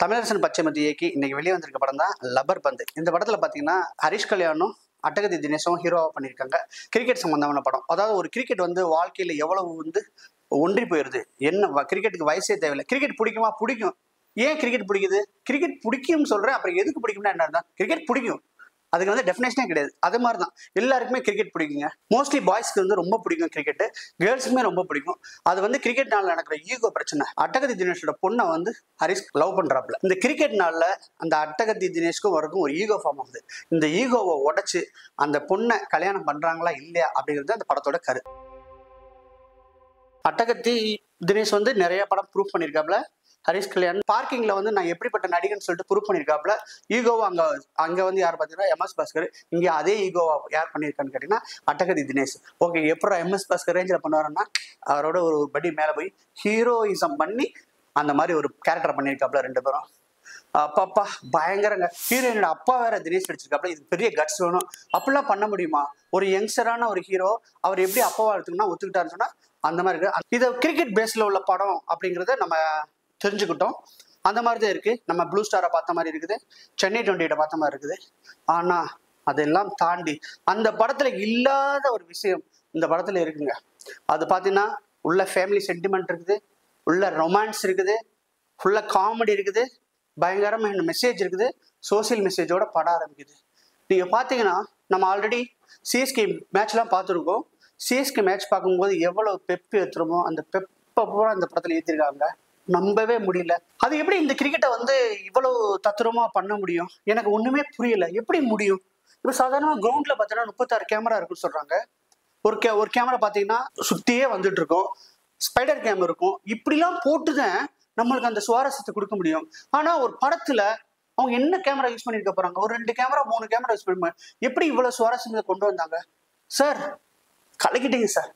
தமிழரசன் பச்சைமதி இயக்கி இன்னைக்கு வெளியே வந்திருக்க படம் தான் லப்பர் பந்து. இந்த படத்துல பாத்தீங்கன்னா ஹரிஷ் கல்யாணும் அட்டகத்தி தினேஷும் ஹீரோவா பண்ணியிருக்காங்க. கிரிக்கெட் சம்பந்தமான படம். அதாவது ஒரு கிரிக்கெட் வந்து வாழ்க்கையில எவ்வளவு ஒன்றி போயிருது. என்ன கிரிக்கெட்டுக்கு வயசே தேவையில்லை. கிரிக்கெட் பிடிக்குமா? பிடிக்கும். ஏன் கிரிக்கெட் பிடிக்குது? கிரிக்கெட் பிடிக்கும்னு சொல்றேன். அப்புறம் எதுக்கு பிடிக்கும்னா என்ன? கிரிக்கெட் பிடிக்கும், அதுக்கு வந்து டெஃபினேஷனே கிடையாது. அது மாதிரி தான் எல்லாருக்குமே கிரிக்கெட் பிடிக்குங்க. மோஸ்ட்லி பாய்ஸ்க்கு வந்து ரொம்ப பிடிக்கும் கிரிக்கெட், கேர்ள்ஸுக்குமே ரொம்ப பிடிக்கும். அது வந்து கிரிக்கெட்னால நடக்கிற ஈகோ பிரச்சனை. அட்டகத்தி தினேஷோட பொண்ணை வந்து ஹரிஷ் லவ் பண்றாப்ல. இந்த கிரிக்கெட்னால அந்த அட்டகத்தி தினேஷ்க்கும் வரைக்கும் ஒரு ஈகோ ஃபார்ம் ஆகுது. இந்த ஈகோவை உடைச்சு அந்த பொண்ணை கல்யாணம் பண்றாங்களா இல்லையா அப்படிங்கிறது அந்த படத்தோட கரு. அட்டகத்தி தினேஷ் வந்து நிறைய படம் ப்ரூவ் பண்ணியிருக்காப்ல. ஹரிஷ் கல்யாண் பார்க்கிங்ல வந்து நான் எப்படிப்பட்ட நடிகன்னு சொல்லிட்டு ப்ரூவ் பண்ணியிருக்காப்ல. ஈகோவா அங்க வந்து யார் பார்த்தீங்கன்னா MS பாஸ்கர். இங்க அதே ஈகோவா யார் பண்ணியிருக்கான்னு கேட்டீங்கன்னா அட்டகத்தி தினேஷ். ஓகே, எப்பறம் MS பாஸ்கர் ரேஞ்சில் பண்ணுவாருன்னா அவரோட ஒரு படி மேலே போய் ஹீரோயிசம் பண்ணி அந்த மாதிரி ஒரு கேரக்டர் பண்ணியிருக்காப்ல ரெண்டு பேரும். அப்பாப்பா பயங்கரங்க. ஹீரோயினோட அப்பா வேற தினேஷ் நடிச்சிருக்காப்ல. இது பெரிய கட்ஸ் வேணும். அப்படிலாம் பண்ண முடியுமா? ஒரு யங்ஸ்டரான ஒரு ஹீரோ அவர் எப்படி அப்பாவா எடுத்துக்கணும்னா ஒத்துக்கிட்டாருன்னு சொன்னா அந்த மாதிரி இருக்கு. இது கிரிக்கெட் பேஸ்ல உள்ள படம் அப்படிங்கிறத நம்ம தெரிஞ்சுக்கிட்டோம். அந்த மாதிரி தான் இருக்கு. நம்ம ப்ளூ ஸ்டாரை பார்த்த மாதிரி இருக்குது, சென்னை 28 பார்த்த மாதிரி இருக்குது. ஆனா அதெல்லாம் தாண்டி அந்த படத்துல இல்லாத ஒரு விஷயம் இந்த படத்துல இருக்குங்க. அது பார்த்தீங்கன்னா உள்ள ஃபேமிலி சென்டிமெண்ட் இருக்குது, உள்ள ரொமான்ஸ் இருக்குது, ஃபுல்லா காமெடி இருக்குது, பயங்கரமான மெசேஜ் இருக்குது, சோசியல் மெசேஜோட படம் ஆரம்பிக்குது. நீங்க பாத்தீங்கன்னா நம்ம ஆல்ரெடி சிஎஸ்கே மேட்ச்லாம் பார்த்துருக்கோம். சிஎஸ்கே மேட்ச் பார்க்கும்போது எவ்வளவு பெப்பு ஏற்றுறோமோ அந்த பெப்பை பூரா இந்த படத்துல ஏற்றிருக்காங்க. நம்பவே முடியல. அது எப்படி இந்த கிரிக்கெட்டை வந்து இவ்வளவு தத்துரமா பண்ண முடியும்? எனக்கு ஒண்ணுமே புரியல. எப்படி முடியும்? இப்ப சாதாரணமா கிரவுண்ட்ல பாத்தீங்கன்னா 36 கேமரா இருக்குன்னு சொல்றாங்க. ஒரு கேமரா பாத்தீங்கன்னா சுத்தியே வந்துட்டு இருக்கும், ஸ்பைடர் கேம் இருக்கும். இப்படிலாம் போட்டுதான் நம்மளுக்கு அந்த சுவாரஸ்யத்தை கொடுக்க முடியும். ஆனா ஒரு படத்துல அவங்க என்ன கேமரா யூஸ் பண்ணிருக்க போறாங்க? ஒரு 2 கேமரா 3 கேமரா யூஸ் பண்ணி எப்படி இவ்வளவு சுவாரஸ்யத்தை கொண்டு வந்தாங்க? சார் கலக்கிட்டீங்க சார்.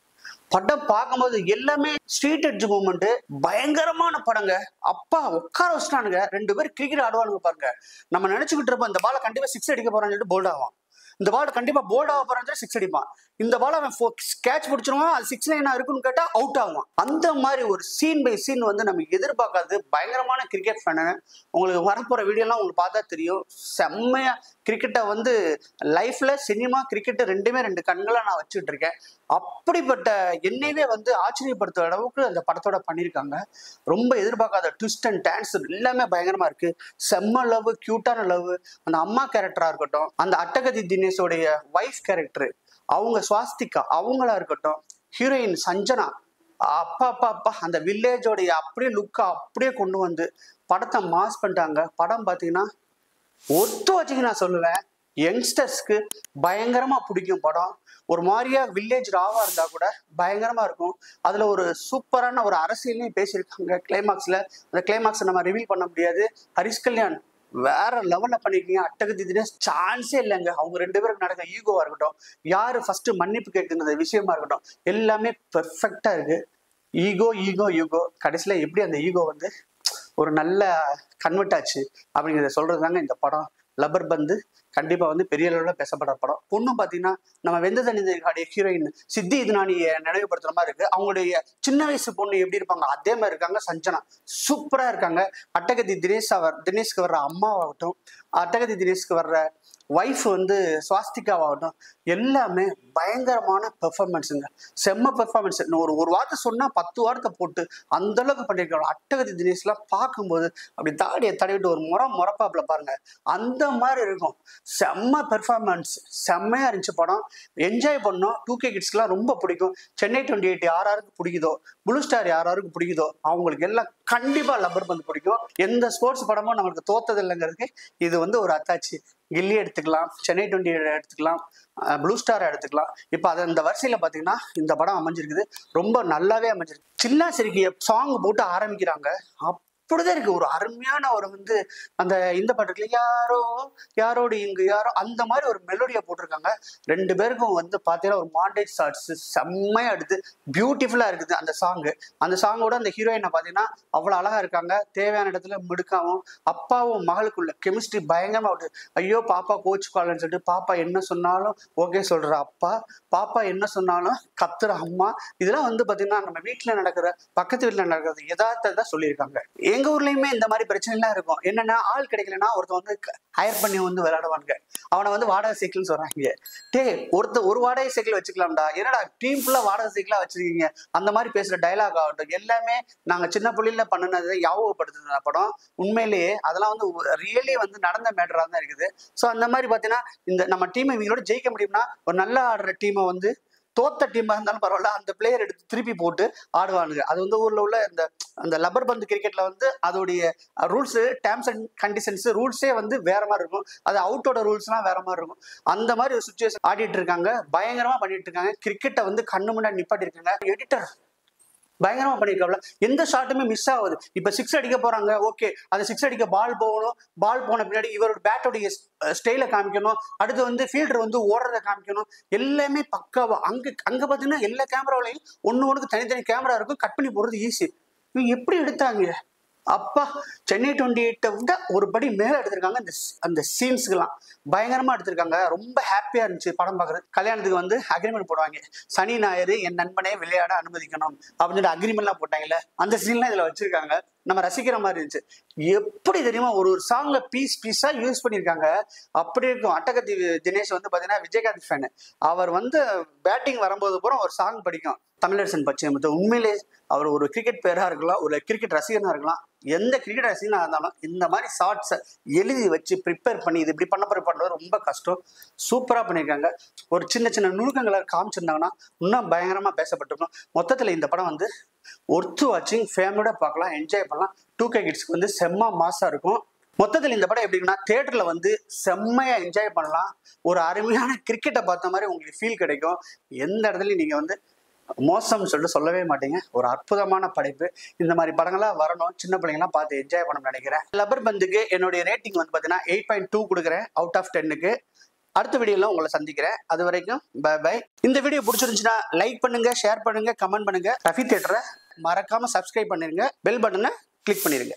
படம் பார்க்கும்போது எல்லாமே ஸ்ட்ரீட் எட்ஜ் மூமெண்ட், பயங்கரமான படங்க. அப்பா உட்கார வச்சுட்டானுங்க. 2 பேர் கிரிக்கெட் ஆடுவானுங்க பாருங்க. நம்ம நினைச்சுக்கிட்டு இருப்போம் இந்த பாலை கண்டிப்பா 6 அடிக்க போறான்னு சொல்லிட்டு போல்ட் ஆகும். இந்த பால் கண்டிப்பா போல்ட் ஆக போறான்னு சொல்லி 6 அடிப்பான். இந்த பால் அவன் கேட்ச் பிடிச்சிருவான். அது 6 லைனா இருக்குன்னு கேட்டா அவுட் ஆகும். அந்த மாதிரி ஒரு சீன் பை சீன் வந்து நம்ம எதிர்பார்க்காது. பயங்கரமான கிரிக்கெட் ஃபேனு. உங்களுக்கு வரப்போற வீடியோலாம் உங்களுக்கு பார்த்தா தெரியும். செம்மையா கிரிக்கெட்டை வந்து லைஃப்ல சினிமா கிரிக்கெட் ரெண்டுமே 2 கண்களா நான் வச்சுட்டு இருக்கேன். அப்படிப்பட்ட என்னையவே வந்து ஆச்சரியப்படுத்துற அளவுக்கு அந்த படத்தோட பண்ணியிருக்காங்க. ரொம்ப எதிர்பார்க்காத ட்விஸ்ட் அண்ட் டான்ஸ் எல்லாமே பயங்கரமா இருக்கு. செம்ம லவ், கியூட்டான லவ். அந்த அம்மா கேரக்டரா இருக்கட்டும், அந்த அட்டகத்தி தினேஷோடைய வைஃப் கேரக்டர், அவங்க சுவாஸ்திகா அவங்களா இருக்கட்டும், ஹீரோயின் சஞ்சனா, அப்பா அப்பா அப்பா அந்த வில்லேஜோடைய அப்படியே லுக்கா அப்படியே கொண்டு வந்து படத்தை மாஸ் பண்ணிட்டாங்க. படம் பார்த்தீங்கன்னா ஒத்து வச்சுக்கு நான் சொல்லுவேன், யங்ஸ்டர்ஸ்க்கு பயங்கரமா பிடிக்கும் படம். ஒரு மாதிரியா வில்லேஜ் ராவா இருந்தா கூட பயங்கரமா இருக்கும். அதுல ஒரு சூப்பரான ஒரு அரசியலையும் பேசியிருக்காங்க கிளைமாக்ஸ்ல. அந்த கிளைமாக்ஸ் நம்ம ரிவீல் பண்ண முடியாது. ஹரிஷ் கல்யாண் வேற லெவல்ல பண்ணிருக்கீங்க. அட்டகத்தி தினேஷ் சான்ஸே இல்லைங்க. அவங்க 2 பேருக்கு நடக்க ஈகோவா இருக்கட்டும், யாரு ஃபர்ஸ்ட் மன்னிப்பு கேட்குற விஷயமா இருக்கட்டும், எல்லாமே பெர்ஃபெக்டா இருக்கு. ஈகோ ஈகோ ஈகோ கடைசியில எப்படி அந்த ஈகோ வந்து ஒரு நல்ல கன்வெர்ட் ஆச்சு அப்படிங்கிறத சொல்றதுதாங்க இந்த படம் லப்பர் பந்து. கண்டிப்பா வந்து பெரிய அளவில் பேசப்படுற படம். பொண்ணும் பாத்தீங்கன்னா நம்ம வெந்த தனியுடைய ஹீரோயின் சித்தி இதுனானியை நினைவுபடுத்துற மாதிரி இருக்கு. அவங்களுடைய சின்ன வயசு பொண்ணு எப்படி இருப்பாங்க அதே மாதிரி இருக்காங்க. சஞ்சனா சூப்பரா இருக்காங்க. அட்டகத்தி தினேஷ்க்கு வர்ற அம்மாவாகட்டும், அட்டகத்தி தினேஷ்க்கு வர்ற ஒய்ஃப் வந்து சுவாஸ்திகாவாகட்டும், எல்லாமே பயங்கரமான பெர்ஃபார்மன்ஸுங்க. செம்ம பெர்ஃபார்மன்ஸ். ஒரு வார்த்தை சொன்னா 10 வார்த்தை போட்டு அந்த அளவுக்கு பண்ணியிருக்காங்க. அட்டகத்தி தினேஷ்லாம் பார்க்கும்போது அப்படி தாடியை தடவிட்டு ஒரு முறப்பாப்புல பாருங்க, அந்த மாதிரி இருக்கும். செம்ம பெர்ஃபார்மன்ஸ், செம்மையா இருந்துச்சு படம். என்ஜாய் பண்ணோம். 2K கிட்ஸ்க்குலாம் ரொம்ப பிடிக்கும். சென்னை 28 யாராருக்கு பிடிக்குதோ, ப்ளூ ஸ்டார் யாராருக்கு பிடிக்குதோ அவங்களுக்கு எல்லாம் கண்டிப்பா லப்பர் பந்து பிடிக்கும். எந்த ஸ்போர்ட்ஸ் படமும் நம்மளுக்கு தோத்தது இல்லைங்கிறதுக்கு இது வந்து ஒரு அத்தாட்சி. கில்லி எடுத்துக்கலாம், சென்னை 28 எடுத்துக்கலாம், ப்ளூ ஸ்டார் எடுத்துக்கலாம். இப்போ அதை இந்த வரிசையில பாத்தீங்கன்னா இந்த படம் அமைஞ்சிருக்குது. ரொம்ப நல்லாவே அமைஞ்சிருக்கு. சின்ன சிரிக்கிய சாங் போட்டு ஆரம்பிக்கிறாங்க. அப்படிதான் இருக்கு. ஒரு அருமையான ஒரு வந்து அந்த இந்த பாட்டுல யாரோ யாரோடு இங்கு யாரோ அந்த மாதிரி ஒரு மெலோடியா போட்டிருக்காங்க. 2 பேருக்கும் வந்து பாத்தீங்கன்னா ஒரு மாண்டேஜ் ஷாட்ஸ் செம்மையா எடுத்து பியூட்டிஃபுல்லா இருக்குது அந்த சாங்கு. அந்த சாங்கோட அந்த ஹீரோயினை பாத்தீங்கன்னா அவ்வளவு அழகா இருக்காங்க. தேவையான இடத்துல மிடுக்காவும் அப்பாவும் மகளுக்குள்ள கெமிஸ்ட்ரி பயங்கரமா விட்டு, ஐயோ பாப்பா கோச்சுக்காலன்னு சொல்லிட்டு பாப்பா என்ன சொன்னாலும் ஓகே சொல்ற அப்பா, பாப்பா என்ன சொன்னாலும் கத்துற அம்மா. இதெல்லாம் வந்து பாத்தீங்கன்னா நம்ம வீட்டுல நடக்கிற, பக்கத்து வீட்டுல நடக்கிறது யதார்த்தத்தை சொல்லியிருக்காங்க. எங்க ஊர்லயுமே இந்த மாதிரி பிரச்சனை எல்லாம் இருக்கும். என்னன்னா ஆள் கிடைக்கலன்னா ஒருத்தன் வந்து ஹையர் பண்ணி வந்து விளையாடுவானுங்க. அவனை வந்து வாடகை சைக்கிள்னு சொல்றாங்க. ஒரு வாடகை சைக்கிள் வச்சுக்கலாம்டா, என்னடா டீம் ஃபுல்லா வாடகை சைக்கிளா வச்சிருக்கீங்க, அந்த மாதிரி பேசுற டைலாக் ஆகட்டும் எல்லாமே நாங்க சின்ன புள்ளியில பண்ணினதை ஞாபகப்படுத்துற படம். உண்மையிலேயே அதெல்லாம் வந்து ரியலி வந்து நடந்த மேட்டரா தான் இருக்குது. ஸோ அந்த மாதிரி பாத்தீங்கன்னா இந்த நம்ம டீமை இவங்களோட ஜெயிக்க முடியும்னா ஒரு நல்லா ஆடுற டீமை வந்து தோத்த டீமா இருந்தாலும் பரவாயில்ல அந்த பிளேயர் எடுத்து திருப்பி போட்டு ஆடுவானுங்க. அது வந்து ஊர்ல உள்ள அந்த லப்பர் பந்து கிரிக்கெட்ல வந்து அதோடைய ரூல்ஸ், டேர்ம்ஸ் அண்ட் கண்டிஷன்ஸ், ரூல்ஸே வந்து வேற மாதிரி இருக்கும். அது அவுட்டோட ரூல்ஸ்லாம் வேற மாதிரி இருக்கும். அந்த மாதிரி ஒரு சுச்சுவேஷன் ஆடிட்டு இருக்காங்க, பயங்கரமா பண்ணிட்டு இருக்காங்க. கிரிக்கெட்டை வந்து கண்ணு முன்னாடி நிப்பாட்டி இருக்காங்க. எடிட்டர் பயங்கரமா பண்ணிருக்காப்ல. எந்த ஷாட்டுமே மிஸ் ஆகுது. இப்ப 6 அடிக்க போறாங்க, ஓகே, அந்த 6 அடிக்க பால் போகணும். பால் போன பின்னாடி இவரோட பேட்டோடைய ஸ்டைல காமிக்கணும். அடுத்து வந்து ஃபீல்டர் வந்து ஓடுறத காமிக்கணும். எல்லாமே பக்காவா. அங்க பாத்தீங்கன்னா எல்லா கேமராவிலையும் ஒண்ணுக்கு தனித்தனி கேமரா இருக்கும். கட் பண்ணி போடுறது ஈஸி. இவங்க எப்படி எடுத்தாங்க? அப்பா, சென்னை 28 விட ஒரு படி மேல எடுத்திருக்காங்க. அந்த சீன்ஸ்க்கெல்லாம் பயங்கரமா எடுத்திருக்காங்க. ரொம்ப ஹாப்பியா இருந்துச்சு படம் பார்க்கறது. கல்யாணத்துக்கு வந்து அக்ரிமெண்ட் போடுவாங்க, சனி ஞாயிறு என் நண்பனே விளையாட அனுமதிக்கணும் அப்படின்னு சொல்லி அக்ரிமெண்ட்லாம் போட்டாங்கல்ல, அந்த சீன்லாம் இதுல வச்சிருக்காங்க. நம்ம ரசிக்கிற மாதிரி இருந்துச்சு. எப்படி தெரியுமா, ஒரு சாங்ல பீஸா யூஸ் பண்ணியிருக்காங்க. அப்படி இருக்கும். அட்டகத்தி தினேஷ் வந்து பாத்தீங்கன்னா விஜயகாந்த் ஃபேனு. அவர் வந்து பேட்டிங் வரும்போது பூரா ஒரு சாங் படிக்கும், தமிழரசன் பச்சைமுத்து. உண்மையிலே அவர் ஒரு கிரிக்கெட் பேரா இருக்கலாம், ஒரு கிரிக்கெட் ரசிகனா இருக்கலாம், எந்த கிரிக்கெட் ரசிகனா இருந்தாலும் இந்த மாதிரி ஷார்ட்ஸை எழுதி வச்சு ப்ரிப்பேர் பண்ணி இது இப்படி பண்றது ரொம்ப கஷ்டம். சூப்பரா பண்ணியிருக்காங்க. ஒரு சின்ன நுணுக்கங்களை காமிச்சிருந்தாங்கன்னா இன்னும் பயங்கரமா பேசப்பட்டிருக்கும். மொத்தத்துல இந்த படம் வந்து ஒர்த்து வாட்சிங், ஃபேமிலியோட பார்க்கலாம், என்ஜாய் பண்ணலாம். 2K கிட்ஸ்க்கு வந்து செம்ம மாசா இருக்கும். மொத்தத்தில் இந்த படம் எப்படின்னா தியேட்டர்ல வந்து செம்மையா என்ஜாய் பண்ணலாம். ஒரு அருமையான கிரிக்கெட்டை பார்த்த மாதிரி உங்களுக்கு ஃபீல் கிடைக்கும். எந்த இடத்துலையும் நீங்க வந்து மோசம்னு சொல்லிட்டு சொல்லவே மாட்டீங்க. ஒரு அற்புதமான படைப்பு. இந்த மாதிரி படங்கள்லாம் வரணும், சின்ன பிள்ளைங்கலாம் பார்த்து என்ஜாய் பண்ணணும்னு நினைக்கிறேன். லப்பர் பந்துக்கு என்னுடைய ரேட்டிங் வந்து பார்த்தீங்கன்னா 8.2 கொடுக்குறேன் அவுட் ஆஃப் 10க்கு. அடுத்த வீடியோல உங்களை சந்திக்கிறேன். அது வரைக்கும் பை பை. இந்த வீடியோ பிடிச்சிருந்துச்சுன்னா லைக் பண்ணுங்க, ஷேர் பண்ணுங்க, கமெண்ட் பண்ணுங்க. ரஃபி தியேட்டரை மறக்காம சப்ஸ்கிரைப் பண்ணிருங்க, பெல் பட்டனை கிளிக் பண்ணிருங்க.